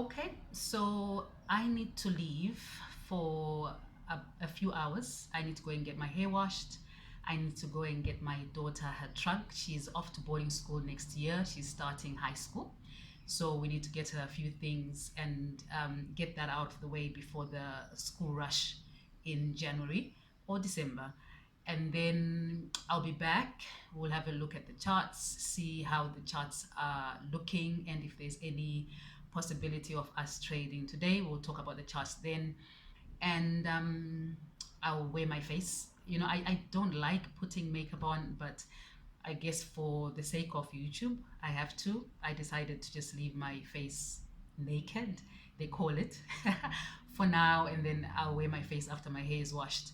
Okay, so I need to leave for a few hours. I need to go and get my hair washed. I need to go and get my daughter her trunk. She's off to boarding school next year. She's starting high school. So we need to get her a few things and get that out of the way before the school rush in January or December. And then I'll be back. We'll have a look at the charts, see how the charts are looking, and if there's any possibility of us trading today. We'll talk about the charts then. And I'll wear my face. I don't like putting makeup on, but I guess for the sake of YouTube, I have to. I decided to just leave my face naked, they call it, for now, and then I'll wear my face after my hair is washed.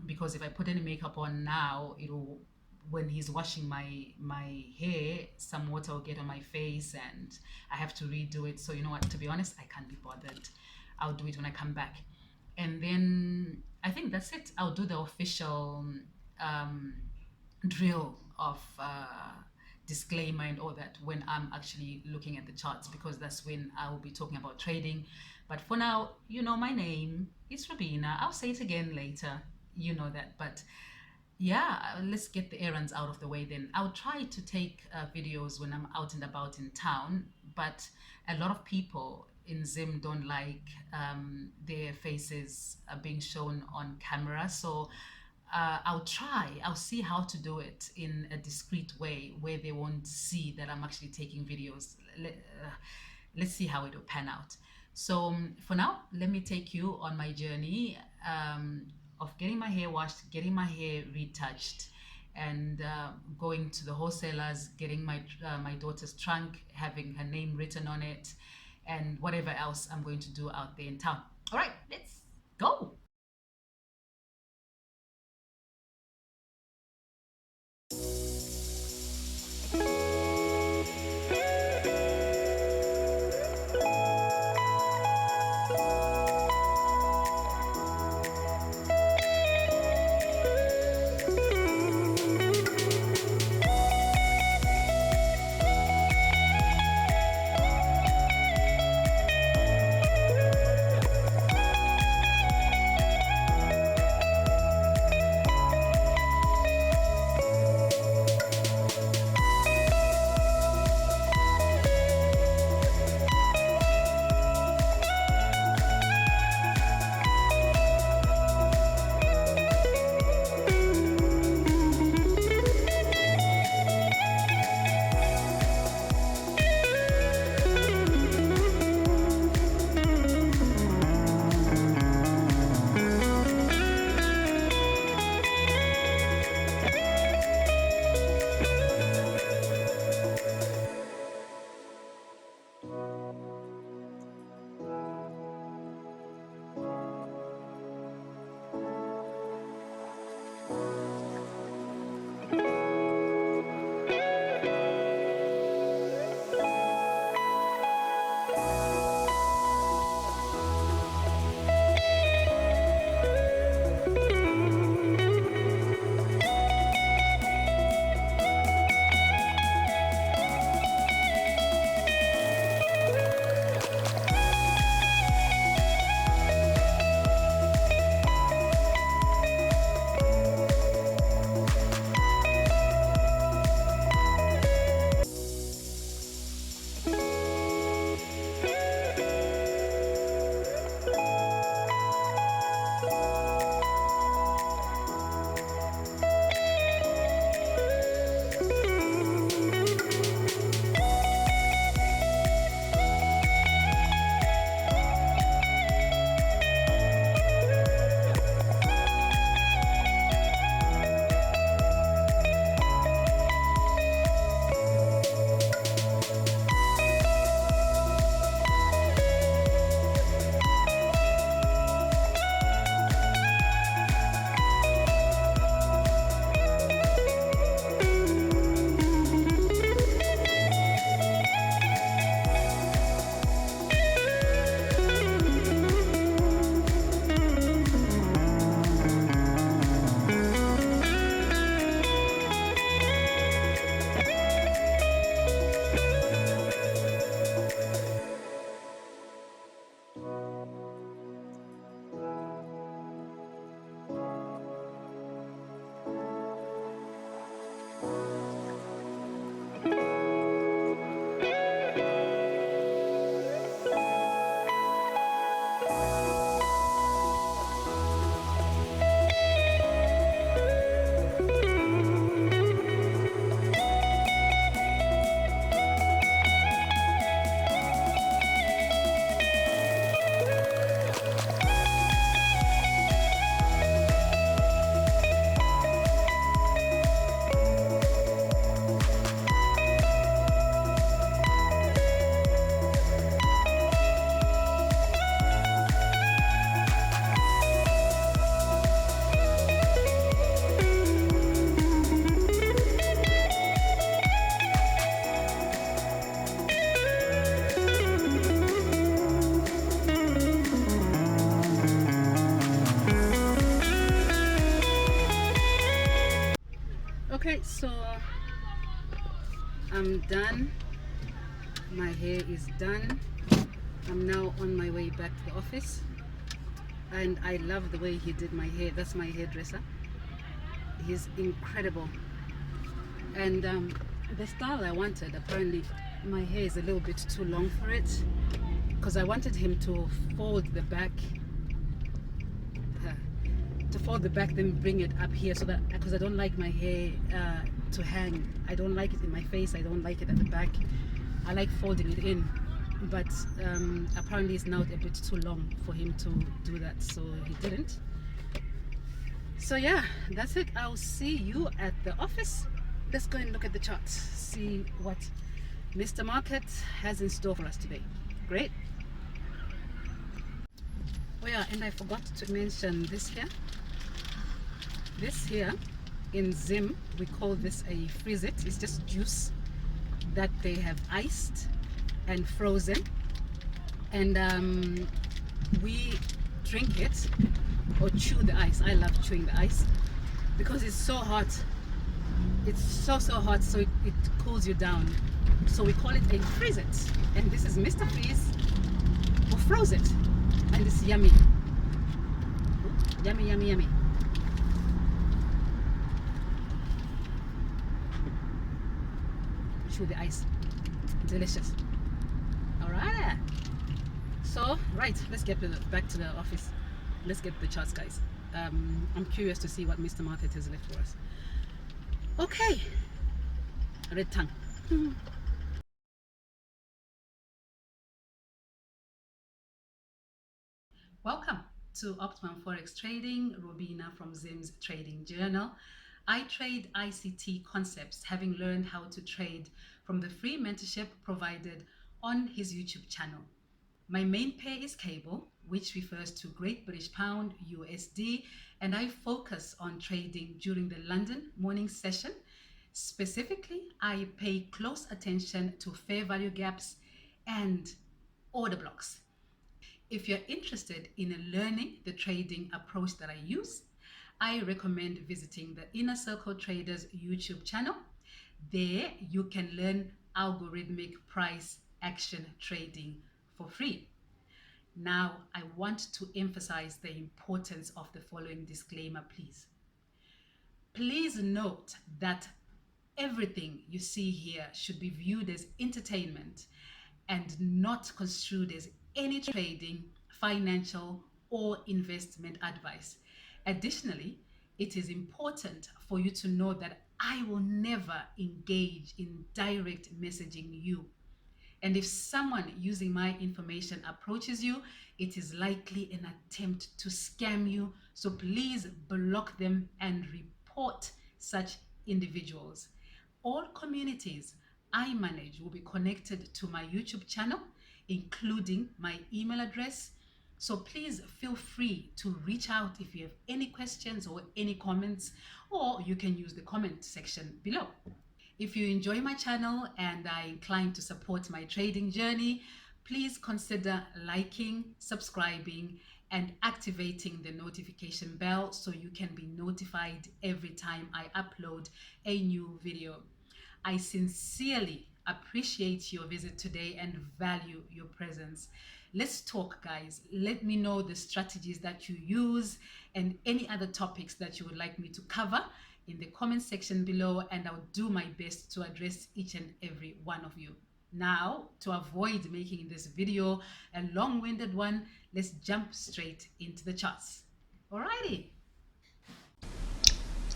Because if I put any makeup on now, it'll when he's washing my hair, some water will get on my face and I have to redo it. So you know what, to be honest, I can't be bothered. I'll do it when I come back. And then I think that's it. I'll do the official um, drill of disclaimer and all that when I'm actually looking at the charts, because that's when I will be talking about trading. But for now, you know my name. It's Rubina. I'll say it again later. You know that. But yeah, let's get the errands out of the way then. I'll try to take videos when I'm out and about in town, but a lot of people in Zim don't like their faces being shown on camera. So I'll see how to do it in a discreet way where they won't see that I'm actually taking videos. Let's see how it will pan out. So for now, let me take you on my journey of getting my hair washed, getting my hair retouched, and going to the wholesalers, getting my daughter's trunk, having her name written on it, and whatever else I'm going to do out there in town. All right, let's go. right, so I'm done. My hair is done. I'm now on my way back to the office, and I love the way he did my hair. That's my hairdresser. He's incredible. And the style I wanted, apparently my hair is a little bit too long for it, because I wanted him to fold the back, then bring it up here, so that, because I don't like my hair to hang. I don't like it in my face, I don't like it at the back. I like folding it in, but apparently it's now a bit too long for him to do that, so he didn't. So yeah, that's it. I'll see you at the office. Let's go and look at the charts, see what Mr. Market has in store for us today. Great. Oh yeah, and I forgot to mention this here. This here in Zim, we call this a freeze-it. It's just juice that they have iced and frozen, and we drink it or chew the ice. I love chewing the ice because it's so hot. It's so hot, so it cools you down. So we call it a freeze-it, and this is Mr. Freeze who froze it, and it's yummy. Yummy, yummy, yummy. Chew the ice. Delicious. All right. So, right, let's get back to the office. Let's get the charts, guys. I'm curious to see what Mr. Market has left for us. Okay. Red tongue. Welcome to Optimum Forex Trading. Robina from Zim's Trading Journal. I trade ICT concepts, having learned how to trade from the free mentorship provided on his YouTube channel. My main pair is cable, which refers to Great British Pound, USD, and I focus on trading during the London morning session. Specifically, I pay close attention to fair value gaps and order blocks. If you're interested in learning the trading approach that I use, I recommend visiting the Inner Circle Traders YouTube channel. There you can learn algorithmic price action trading for free. Now, I want to emphasize the importance of the following disclaimer, please. Please note that everything you see here should be viewed as entertainment and not construed as any trading, financial, or investment advice. Additionally, it is important for you to know that I will never engage in direct messaging you. And if someone using my information approaches you, it is likely an attempt to scam you. So please block them and report such individuals. All communities I manage will be connected to my YouTube channel, including my email address. So please feel free to reach out if you have any questions or any comments, or you can use the comment section below. If you enjoy my channel and are inclined to support my trading journey, please consider liking, subscribing, and activating the notification bell so you can be notified every time I upload a new video. I sincerely appreciate your visit today and value your presence. Let's talk, guys. Let me know the strategies that you use and any other topics that you would like me to cover in the comment section below, and I'll do my best to address each and every one of you. Now, to avoid making this video a long-winded one, let's jump straight into the charts. Alrighty.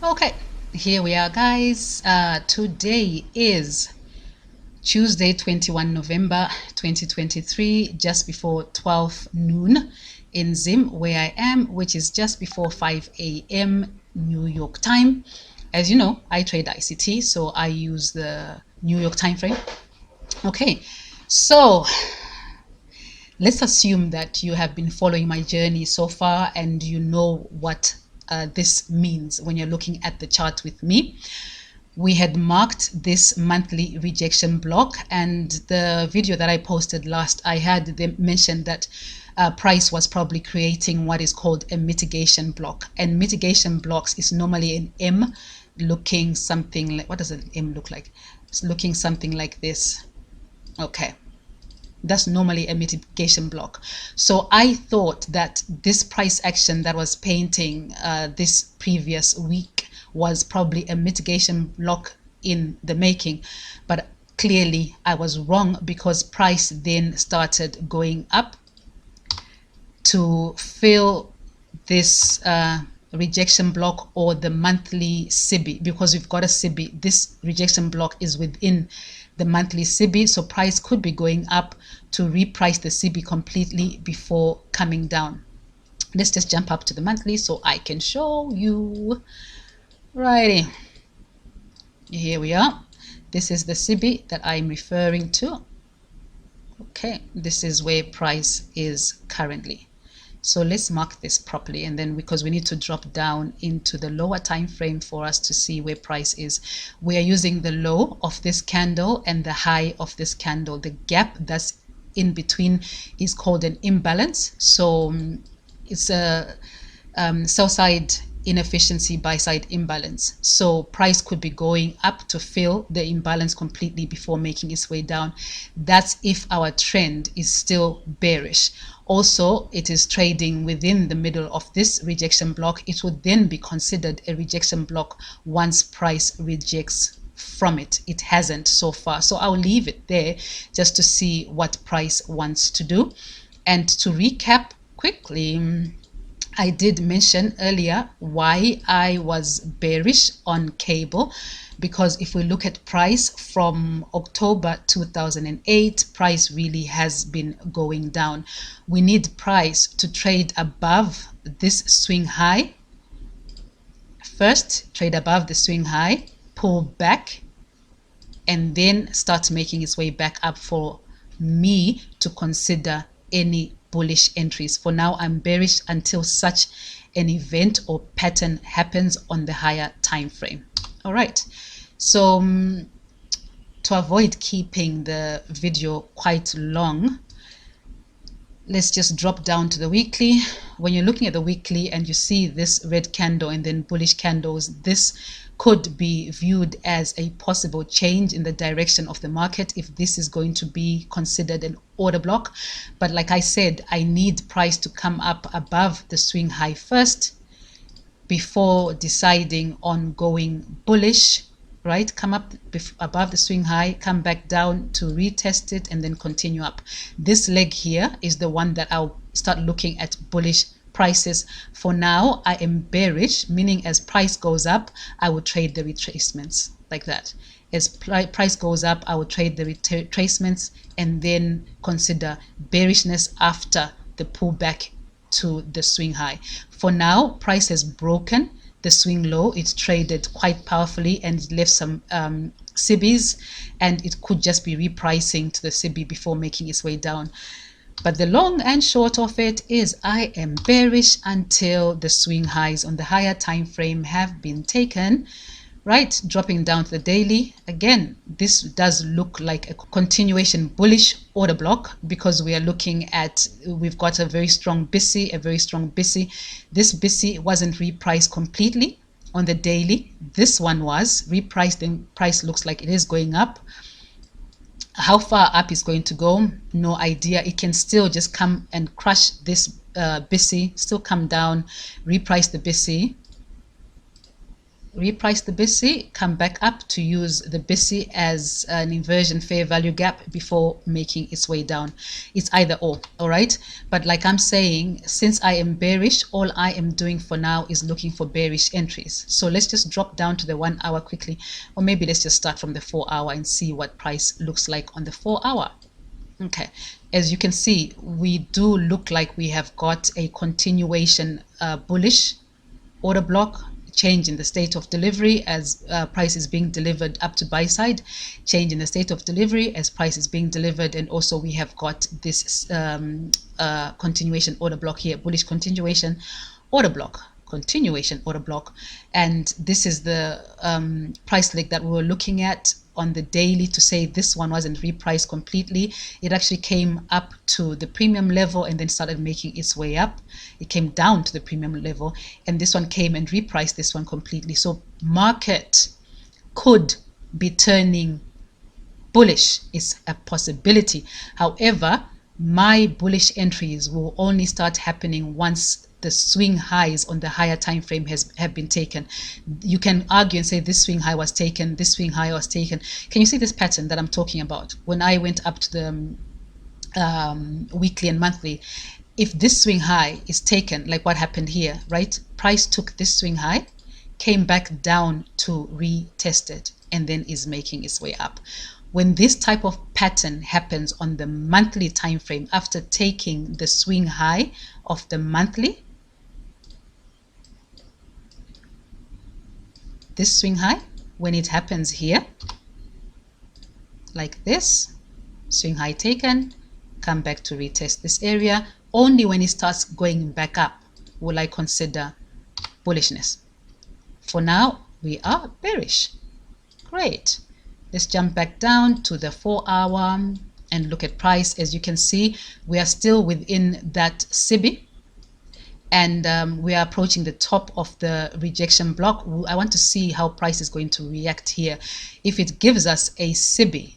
Okay, here we are, guys. Today is Tuesday, 21 November 2023, just before 12 noon in Zim, where I am, which is just before 5 a.m. New York time. As you know, I trade ICT, so I use the New York time frame. Okay, so let's assume that you have been following my journey so far and you know what this means when you're looking at the chart with me. We had marked this monthly rejection block, and the video that I posted last, I had mentioned that price was probably creating what is called a mitigation block, and mitigation blocks is normally an M looking something like, what does an M look like? It's looking something like this. Okay, that's normally a mitigation block. So I thought that this price action that was painting this previous week was probably a mitigation block in the making, but clearly I was wrong, because price then started going up to fill this rejection block or the monthly CB, because we've got a CB. This rejection block is within the monthly CB, so price could be going up to reprice the CB completely before coming down. Let's just jump up to the monthly so I can show you. Righty, here we are. This is the CB that I'm referring to. Okay, this is where price is currently. So let's mark this properly, and then because we need to drop down into the lower time frame for us to see where price is. We are using the low of this candle and the high of this candle. The gap that's in between is called an imbalance. So it's a sell side inefficiency, buy side imbalance. So price could be going up to fill the imbalance completely before making its way down. That's if our trend is still bearish. Also, it is trading within the middle of this rejection block. It would then be considered a rejection block once price rejects from it. It hasn't so far, so I'll leave it there just to see what price wants to do. And to recap quickly, I did mention earlier why I was bearish on cable, because if we look at price from October 2008, price really has been going down. We need price to trade above this swing high. First, trade above the swing high, pull back, and then start making its way back up for me to consider any bullish entries. For now, I'm bearish until such an event or pattern happens on the higher time frame. All right, so to avoid keeping the video quite long, let's just drop down to the weekly. When you're looking at the weekly and you see this red candle and then bullish candles, this could be viewed as a possible change in the direction of the market if this is going to be considered an order block. But like I said, I need price to come up above the swing high first before deciding on going bullish, right? Come up above the swing high, come back down to retest it, and then continue up. This leg here is the one that I'll start looking at bullish prices. For now, I am bearish, meaning as price goes up, I will trade the retracements like that. As price goes up, I will trade the retracements and then consider bearishness after the pullback to the swing high. For now, price has broken the swing low. It's traded quite powerfully and left some CBs, and it could just be repricing to the CB before making its way down. But the long and short of it is I am bearish until the swing highs on the higher time frame have been taken. Right, dropping down to the daily. Again, this does look like a continuation bullish order block, because we are looking at, we've got a very strong BISI, a very strong BISI. This BISI wasn't repriced completely on the daily. This one was repriced, and price looks like it is going up. How far up is going to go, no idea. It can still just come and crush this BISI, still come down, reprice the BISI, come back up to use the BISI as an inversion fair value gap before making its way down. It's either or, all right? But like I'm saying, since I am bearish, all I am doing for now is looking for bearish entries. So let's just drop down to the 1 hour quickly, or maybe let's just start from the 4 hour and see what price looks like on the 4 hour. Okay, as you can see, we do look like we have got a continuation bullish order block. Change in the state of delivery as price is being delivered up to buy side, change in the state of delivery as price is being delivered, and also we have got this continuation order block here, bullish continuation order block, and this is the price leg that we were looking at on the daily to say this one wasn't repriced completely. It actually came up to the premium level and then started making its way up. It came down to the premium level, and this one came and repriced this one completely. So market could be turning bullish. Is a possibility. However, my bullish entries will only start happening once the swing highs on the higher time frame have been taken. You can argue and say this swing high was taken, this swing high was taken. Can you see this pattern that I'm talking about? When I went up to the weekly and monthly, if this swing high is taken, like what happened here, right? Price took this swing high, came back down to retest it, and then is making its way up. When this type of pattern happens on the monthly time frame, after taking the swing high of the monthly, this swing high, when it happens here, like this, swing high taken, come back to retest this area, only when it starts going back up will I consider bullishness. For now, we are bearish. Great. Let's jump back down to the 4 hour and look at price. As you can see, we are still within that CB, and we are approaching the top of the rejection block. I want to see how price is going to react here. If it gives us a CB,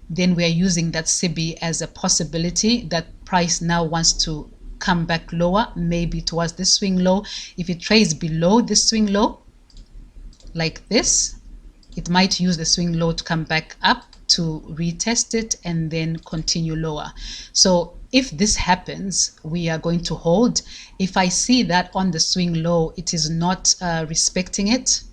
then we are using that CB as a possibility that price now wants to come back lower, maybe towards this swing low. If it trades below this swing low, like this, it might use the swing low to come back up to retest it and then continue lower. So if this happens, we are going to hold. If I see that on the swing low, it is not respecting it,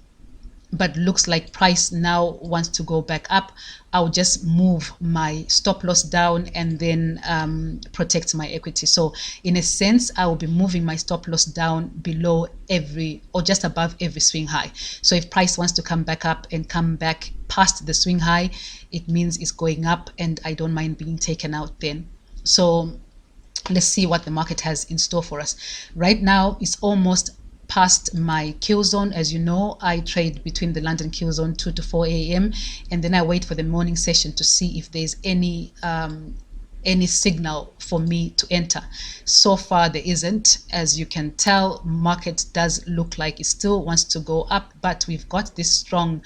but looks like price now wants to go back up, I'll just move my stop loss down and then protect my equity. So in a sense, I will be moving my stop loss down below every, or just above every swing high. So if price wants to come back up and come back past the swing high, it means it's going up and I don't mind being taken out then. So let's see what the market has in store for us. Right now, it's almost past my kill zone. As you know, I trade between the London kill zone 2 to 4 a.m. and then I wait for the morning session to see if there's any signal for me to enter. So far there isn't. As you can tell, market does look like it still wants to go up, but we've got this strong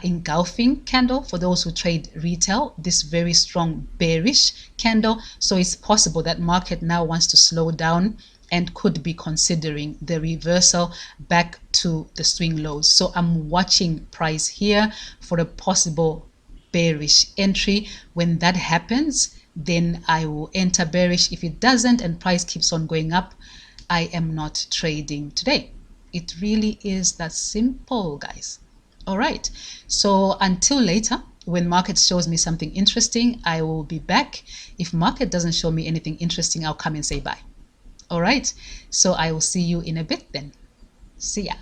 engulfing candle for those who trade retail, this very strong bearish candle. So it's possible that market now wants to slow down and could be considering the reversal back to the swing lows. So I'm watching price here for a possible bearish entry. When that happens, then I will enter bearish. If it doesn't and price keeps on going up, I am not trading today. It really is that simple, guys. All right, so until later, when market shows me something interesting, I will be back. If market doesn't show me anything interesting, I'll come and say bye. All right, so I will see you in a bit then. See ya.